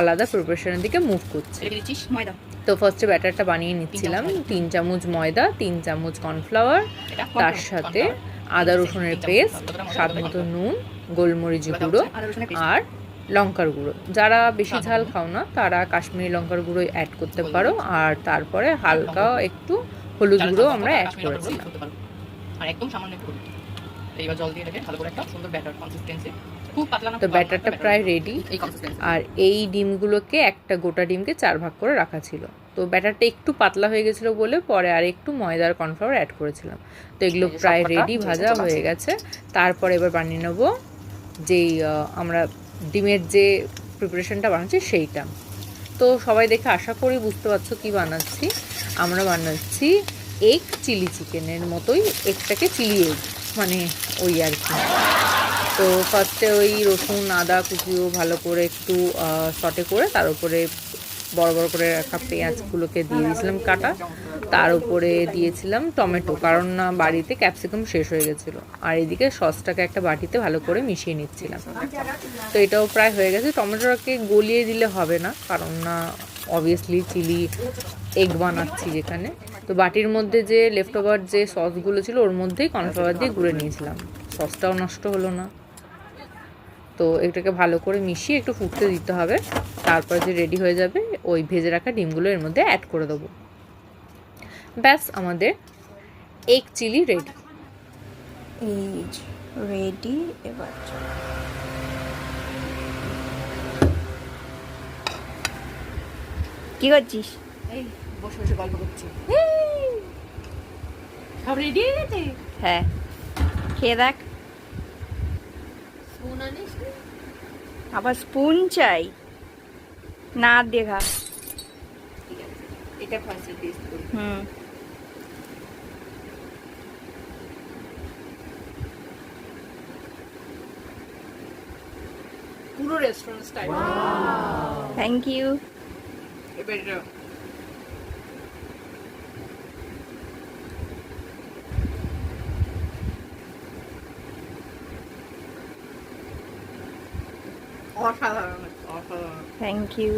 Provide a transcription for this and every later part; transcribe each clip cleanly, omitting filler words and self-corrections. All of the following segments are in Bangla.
আলাদা প্রিপারেশনের দিকে মুভ করছি। তো ফার্স্টে ব্যাটারটা বানিয়ে নিচ্ছিলাম। 3 চামচ ময়দা, 3 চামচ কর্নফ্লাওয়ার, তার সাথে আদা রসুনের পেস্ট, স্বাদ মতো নুন, গোলমরিচ গুঁড়ো আর লঙ্কার গুঁড়ো। যারা বেশি ঝাল খাও না তারা কাশ্মীরি লঙ্কার গুঁড়ো অ্যাড করতে পারো, আর তারপরে হালকা একটু হলুদ গুঁড়ো আমরা অ্যাড করেছিলাম। আর একদম সামান্য একটু হলুদ। এইবার জল দিয়ে রেখে ভালো করে একটা সুন্দর ব্যাটার কনসিস্টেন্সি, খুব পাতলা না। তো ব্যাটারটা প্রায় রেডি। আর এই ডিমগুলোকে একটা গোটা ডিমকে 4 ভাগ করে রাখা ছিল। তো ব্যাটারটা একটু পাতলা হয়ে গেছিলো বলে পরে আর একটু ময়দার কর্নফ্লাওয়ার অ্যাড করেছিলাম। তো এগুলো প্রায় রেডি, ভাজা হয়ে গেছে। তারপরে এবার বানিয়ে নেবো যেই আমরা ডিমের যে প্রিপারেশনটা বানাচ্ছি সেইটা। তো সবাই দেখে আশা করি বুঝতে পারছো কী বানাচ্ছি। আমরা বানাচ্ছি এগ চিলি চিকেনের মতোই, এগটাকে চিলি এগ মানে ওই আর কি। তো ফার্স্টে ওই রসুন আদা কুচিও ভালো করে একটু সটে করে তার উপরে বড় বড় করে রাখা পেঁয়াজগুলোকে দিয়ে দিয়েছিলাম কাটা, তার উপরে দিয়েছিলাম টমেটো, কারণ না বাড়িতে ক্যাপসিকাম শেষ হয়ে গেছিলো। আর এদিকে সসটাকে একটা বাটিতে ভালো করে মিশিয়ে নিচ্ছিলাম। তো এটাও প্রায় হয়ে গেছে। টমেটোটাকে গলিয়ে দিলে হবে না, কারণ না অবভিয়াসলি চিলি এগ বানাচ্ছি যেখানে। তো বাটির মধ্যে যে লেফট ওভার যে সসগুলো ছিল ওর মধ্যেই কর্নফ্লাওয়ার দিয়ে গুঁড়ে নিয়েছিলাম, সসটাও নষ্ট হলো না। তো এটাকে ভালো করে মিশিয়ে একটু ফুটতে দিতে হবে। তারপরে যে রেডি হয়ে যাবে ওই ভেজে রাখা ডিমগুলো এর মধ্যে অ্যাড করে দেবো। ব্যাস আমাদের এগ চিলি রেডি। রেডি। এবার কি করছিস? এই বসে বসে গল্প করছি। সব রেডি হয়ে গেছে? হ্যাঁ, খেয়ে দেখ। স্পুন আনিস? আবার স্পুন চাই না? দেখা। ঠিক আছে, এটা ফার্স্টে টেস্ট করি। পুরো রেস্টুরেন্ট স্টাইল। Thank you. এবার এটা অসাধারণ, অসাধারণ। Thank you.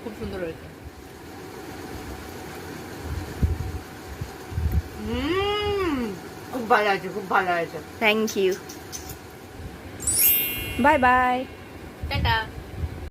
খুব সুন্দর হয়েছে। খুব ভালো আছে, খুব ভালো আছে। Thank you. Bye bye. Tata.